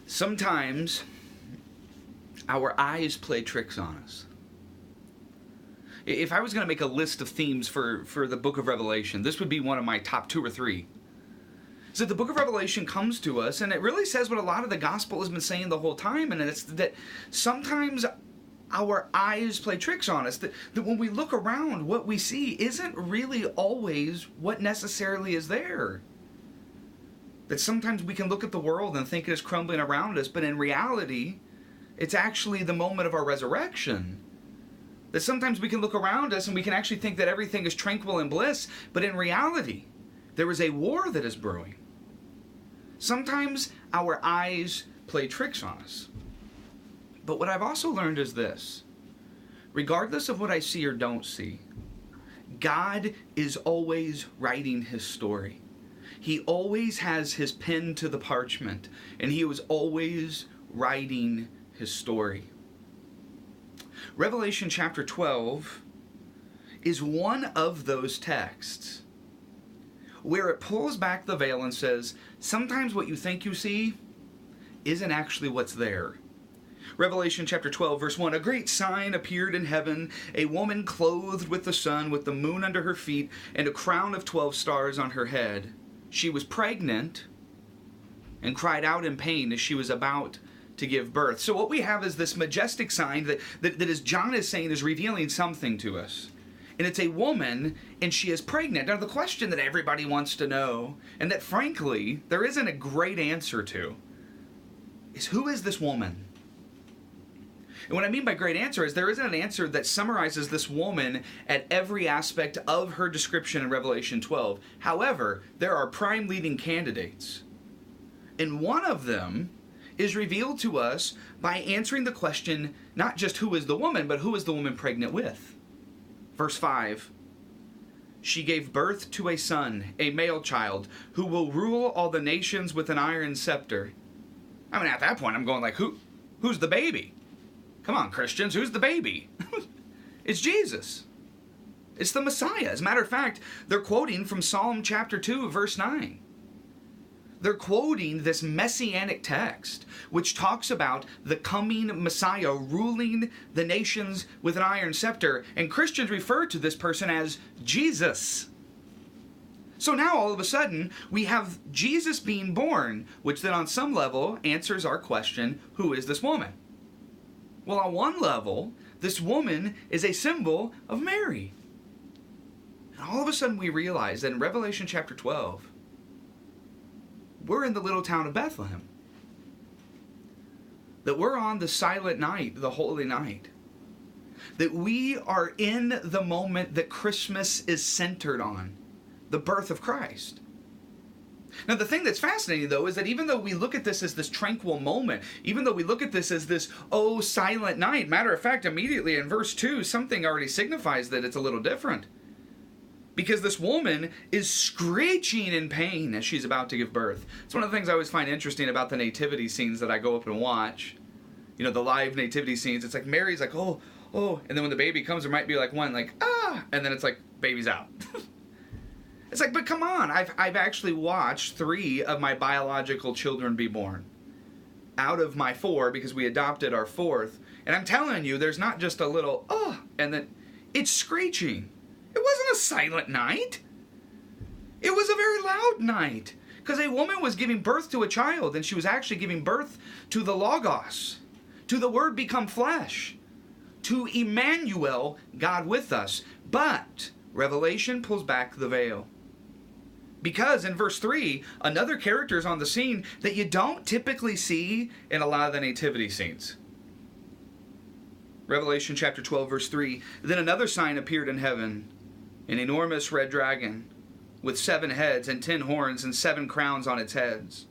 Sometimes our eyes play tricks on us. If I was going to make a list of themes for the book of Revelation, this would be one of my top 2 or 3. So the book of Revelation comes to us, and it really says what a lot of the gospel has been saying the whole time, and it's that sometimes our eyes play tricks on us, that when we look around, what we see isn't really always what necessarily is there. That sometimes we can look at the world and think it is crumbling around us, but in reality, it's actually the moment of our resurrection. That sometimes we can look around us and we can actually think that everything is tranquil and bliss, but in reality, there is a war that is brewing. Sometimes our eyes play tricks on us. But what I've also learned is this: regardless of what I see or don't see, God is always writing his story. He always has his pen to the parchment, and he was always writing his story. Revelation chapter 12 is one of those texts where it pulls back the veil and says, sometimes what you think you see isn't actually what's there. Revelation chapter 12, verse 1, a great sign appeared in heaven, a woman clothed with the sun, with the moon under her feet, and a crown of 12 stars on her head. She was pregnant and cried out in pain as she was about to give birth. So what we have is this majestic sign that as John is saying, is revealing something to us. And it's a woman, and she is pregnant. Now the question that everybody wants to know, and that frankly, there isn't a great answer to, is who is this woman? And what I mean by great answer is there isn't an answer that summarizes this woman at every aspect of her description in Revelation 12. However, there are prime leading candidates. And one of them is revealed to us by answering the question, not just who is the woman, but who is the woman pregnant with. Verse 5, she gave birth to a son, a male child, who will rule all the nations with an iron scepter. I mean, at that point, I'm going like, who's the baby? Come on, Christians, who's the baby? It's Jesus. It's the Messiah. As a matter of fact, they're quoting from Psalm chapter 2, verse 9. They're quoting this messianic text, which talks about the coming Messiah ruling the nations with an iron scepter. And Christians refer to this person as Jesus. So now all of a sudden, we have Jesus being born, which then on some level answers our question, who is this woman? Well, on one level, this woman is a symbol of Mary. And all of a sudden we realize that in Revelation chapter 12, we're in the little town of Bethlehem. That we're on the silent night, the holy night. That we are in the moment that Christmas is centered on, the birth of Christ. Now, the thing that's fascinating, though, is that even though we look at this as this tranquil moment, even though we look at this as this, oh, silent night, matter of fact, immediately in verse 2, something already signifies that it's a little different. Because this woman is screeching in pain as she's about to give birth. It's one of the things I always find interesting about the nativity scenes that I go up and watch. You know, the live nativity scenes. It's like Mary's like, oh, and then when the baby comes, there might be like one like, ah, and then it's like, baby's out. It's like, but come on, I've actually watched 3 of my biological children be born. Out of my 4, because we adopted our 4th. And I'm telling you, there's not just a little, oh, and then it's screeching. It wasn't a silent night. It was a very loud night. Because a woman was giving birth to a child, and she was actually giving birth to the Logos, to the Word become flesh, to Emmanuel, God with us. But Revelation pulls back the veil. Because in verse 3, another character is on the scene that you don't typically see in a lot of the nativity scenes. Revelation chapter 12, verse 3, then another sign appeared in heaven, an enormous red dragon with 7 heads and 10 horns and 7 crowns on its heads.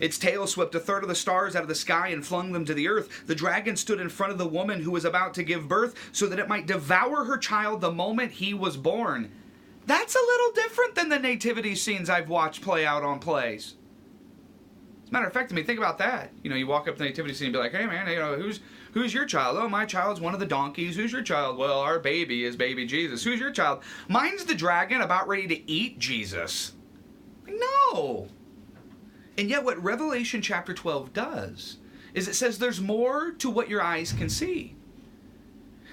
Its tail swept a third of the stars out of the sky and flung them to the earth. The dragon stood in front of the woman who was about to give birth so that it might devour her child the moment he was born. That's a little different than the nativity scenes I've watched play out on plays. As a matter of fact, I mean, think about that. You know, you walk up to the nativity scene and be like, hey man, you know, who's your child? Oh, my child's one of the donkeys. Who's your child? Well, our baby is baby Jesus. Who's your child? Mine's the dragon about ready to eat Jesus. No. And yet what Revelation chapter 12 does is it says there's more to what your eyes can see.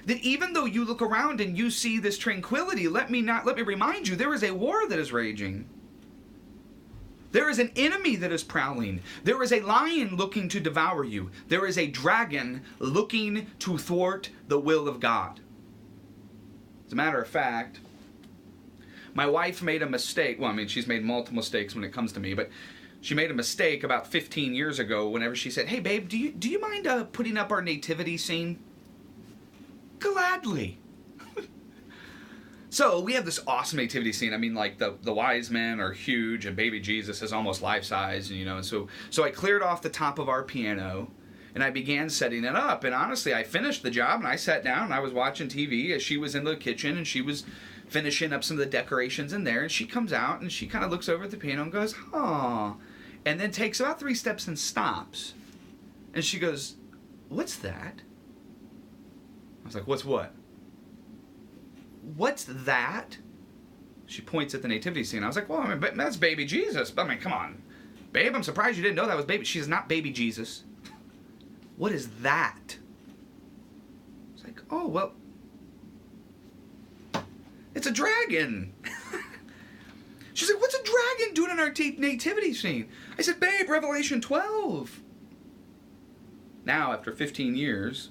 That even though you look around and you see this tranquility, let me remind you, there is a war that is raging. There is an enemy that is prowling. There is a lion looking to devour you. There is a dragon looking to thwart the will of God. As a matter of fact, my wife made a mistake. Well, I mean, she's made multiple mistakes when it comes to me, but she made a mistake about 15 years ago whenever she said, "Hey, babe, do you mind putting up our nativity scene?" Gladly. So we have this awesome nativity scene. I mean, like the wise men are huge, and baby Jesus is almost life-size, and and so I cleared off the top of our piano, and I began setting it up. And honestly, I finished the job, and I sat down, and I was watching TV as she was in the kitchen, and she was finishing up some of the decorations in there, and she comes out, and she kind of looks over at the piano and goes, "Aw," and then takes about 3 steps and stops. And she goes, "What's that?" I was like, "What's what?" "What's that?" She points at the nativity scene. I was like, "Well, I mean, that's baby Jesus. I mean, come on. Babe, I'm surprised you didn't know that was baby. She's not baby Jesus." "What is that?" It's like, "Oh, well, it's a dragon." She's like, "What's a dragon doing in our nativity scene?" I said, "Babe, Revelation 12. Now, after 15 years,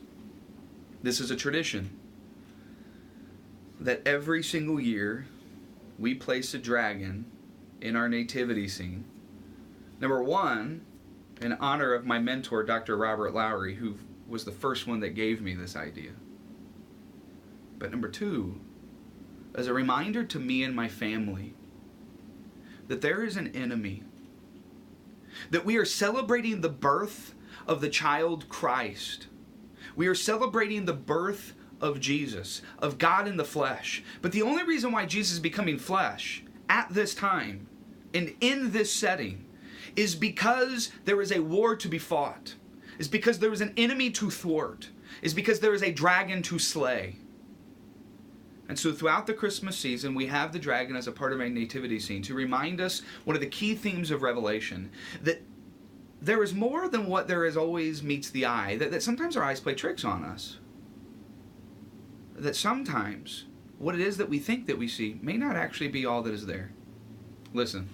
this is a tradition that every single year we place a dragon in our nativity scene. Number one, in honor of my mentor, Dr. Robert Lowry, who was the first one that gave me this idea. But number two, as a reminder to me and my family that there is an enemy, that we are celebrating the birth of the child Christ. We are celebrating the birth of Jesus, of God in the flesh. But the only reason why Jesus is becoming flesh at this time and in this setting is because there is a war to be fought, is because there is an enemy to thwart, is because there is a dragon to slay. And so throughout the Christmas season, we have the dragon as a part of our nativity scene to remind us one of the key themes of Revelation, that there is more than what there is always meets the eye, that sometimes our eyes play tricks on us. That sometimes what it is that we think that we see may not actually be all that is there. Listen,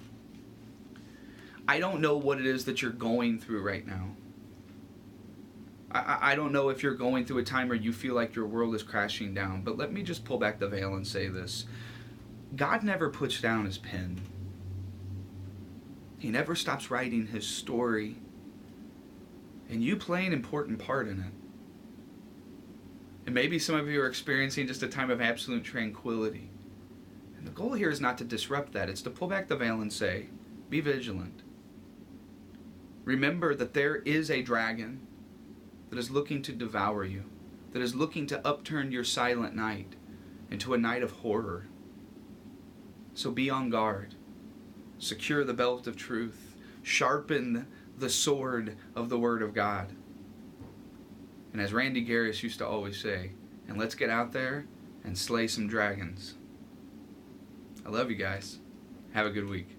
I don't know what it is that you're going through right now. I don't know if you're going through a time where you feel like your world is crashing down, but let me just pull back the veil and say this. God never puts down his pen. He never stops writing his story, and you play an important part in it. And maybe some of you are experiencing just a time of absolute tranquility. And the goal here is not to disrupt that. It's to pull back the veil and say, be vigilant. Remember that there is a dragon that is looking to devour you, that is looking to upturn your silent night into a night of horror. So be on guard. Secure the belt of truth. Sharpen the sword of the Word of God. And as Randy Garris used to always say, and let's get out there and slay some dragons. I love you guys. Have a good week.